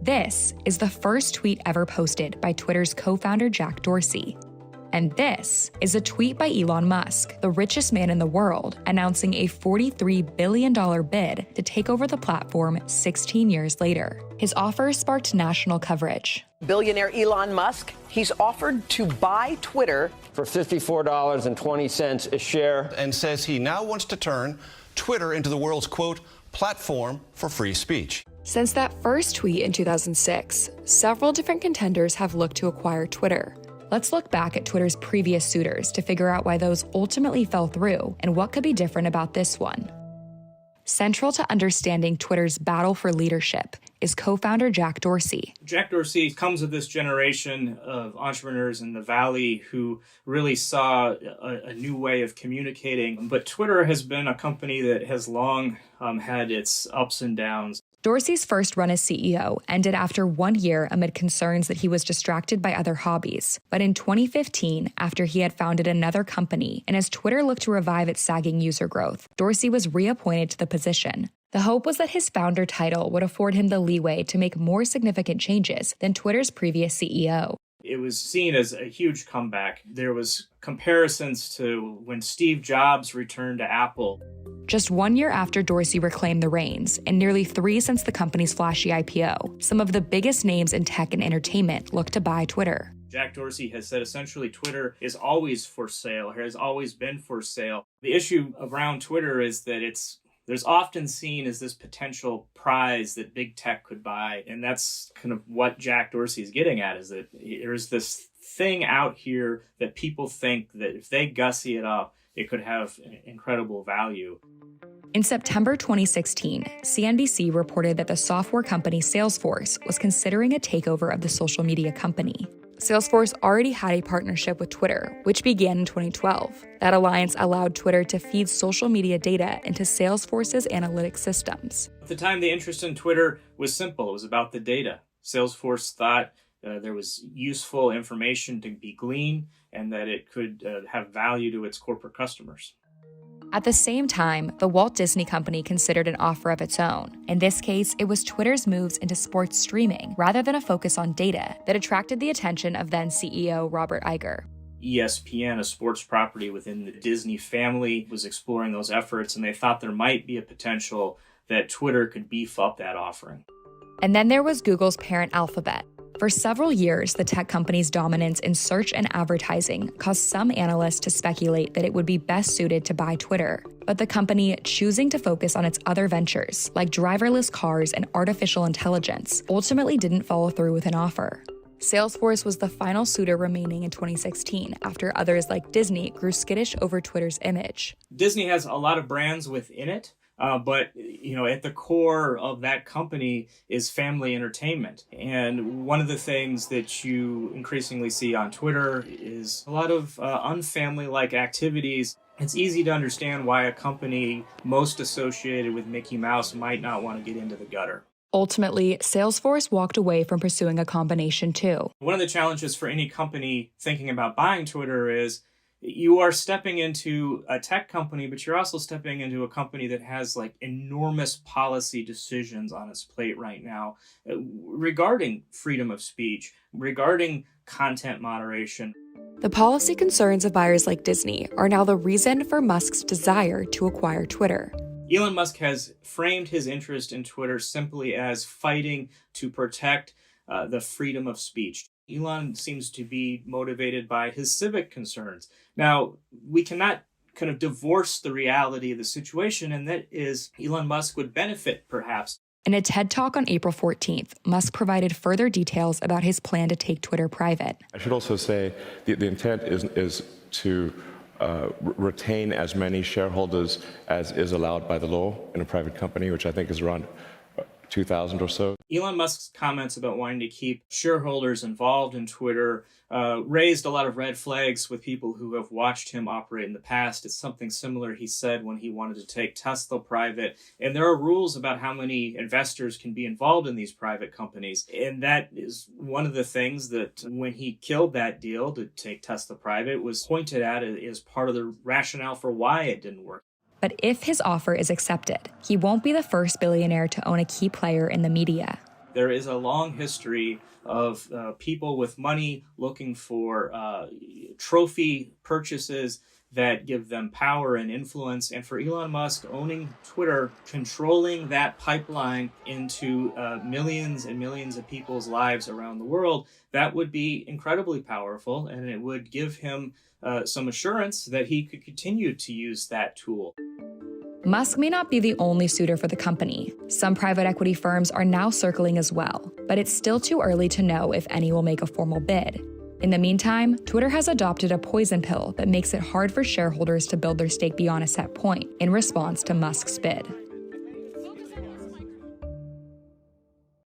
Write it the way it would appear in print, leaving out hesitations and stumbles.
This is the first tweet ever posted by Twitter's co-founder Jack Dorsey. And this is a tweet by Elon Musk, the richest man in the world, announcing a $43 billion bid to take over the platform 16 years later. His offer sparked national coverage. Billionaire Elon Musk, he's offered to buy Twitter for $54.20 a share. And says he now wants to turn Twitter into the world's, quote, platform for free speech. Since that first tweet in 2006, several different contenders have looked to acquire Twitter. Let's look back at Twitter's previous suitors to figure out why those ultimately fell through and what could be different about this one. Central to understanding Twitter's battle for leadership is co-founder Jack Dorsey. Jack Dorsey comes of this generation of entrepreneurs in the Valley who really saw a new way of communicating. But Twitter has been a company that has long had its ups and downs. Dorsey's first run as CEO ended after 1 year amid concerns that he was distracted by other hobbies. But in 2015, after he had founded another company, and as Twitter looked to revive its sagging user growth, Dorsey was reappointed to the position. The hope was that his founder title would afford him the leeway to make more significant changes than Twitter's previous CEO. It was seen as a huge comeback. There was comparisons to when Steve Jobs returned to Apple. Just 1 year after Dorsey reclaimed the reins, and nearly 3 since the company's flashy IPO, some of the biggest names in tech and entertainment looked to buy Twitter. Jack Dorsey has said essentially Twitter is always for sale, has always been for sale. The issue around Twitter is that there's often seen as this potential prize that big tech could buy. And that's kind of what Jack Dorsey is getting at, is that there's this thing out here that people think that if they gussy it up, it could have incredible value. In September 2016, CNBC reported that the software company Salesforce was considering a takeover of the social media company. Salesforce already had a partnership with Twitter, which began in 2012. That alliance allowed Twitter to feed social media data into Salesforce's analytics systems. At the time, the interest in Twitter was simple. It was about the data. Salesforce thought there was useful information to be gleaned and that it could have value to its corporate customers. At the same time, the Walt Disney Company considered an offer of its own. In this case, it was Twitter's moves into sports streaming rather than a focus on data that attracted the attention of then CEO Robert Iger. ESPN, a sports property within the Disney family, was exploring those efforts, and they thought there might be a potential that Twitter could beef up that offering. And then there was Google's parent Alphabet. For several years, the tech company's dominance in search and advertising caused some analysts to speculate that it would be best suited to buy Twitter. But the company, choosing to focus on its other ventures, like driverless cars and artificial intelligence, ultimately didn't follow through with an offer. Salesforce was the final suitor remaining in 2016, after others like Disney grew skittish over Twitter's image. Disney has a lot of brands within it. But at the core of that company is family entertainment. And one of the things that you increasingly see on Twitter is a lot of unfamily-like activities. It's easy to understand why a company most associated with Mickey Mouse might not want to get into the gutter. Ultimately, Salesforce walked away from pursuing a combination too. One of the challenges for any company thinking about buying Twitter is you are stepping into a tech company, but you're also stepping into a company that has enormous policy decisions on its plate right now regarding freedom of speech, regarding content moderation. The policy concerns of buyers like Disney are now the reason for Musk's desire to acquire Twitter. Elon Musk has framed his interest in Twitter simply as fighting to protect the freedom of speech. Elon seems to be motivated by his civic concerns. Now, we cannot kind of divorce the reality of the situation, and that is Elon Musk would benefit, perhaps. In a TED Talk on April 14th, Musk provided further details about his plan to take Twitter private. I should also say the intent is to retain as many shareholders as is allowed by the law in a private company, which I think is around 2,000 or so. Elon Musk's comments about wanting to keep shareholders involved in Twitter raised a lot of red flags with people who have watched him operate in the past. It's something similar he said when he wanted to take Tesla private. And there are rules about how many investors can be involved in these private companies. And that is one of the things that when he killed that deal to take Tesla private was pointed at as part of the rationale for why it didn't work. But if his offer is accepted, he won't be the first billionaire to own a key player in the media. There is a long history of people with money looking for trophy purchases that give them power and influence. And for Elon Musk, owning Twitter, controlling that pipeline into millions and millions of people's lives around the world, that would be incredibly powerful, and it would give him some assurance that he could continue to use that tool. Musk may not be the only suitor for the company. Some private equity firms are now circling as well, but it's still too early to know if any will make a formal bid. In the meantime, Twitter has adopted a poison pill that makes it hard for shareholders to build their stake beyond a set point in response to Musk's bid.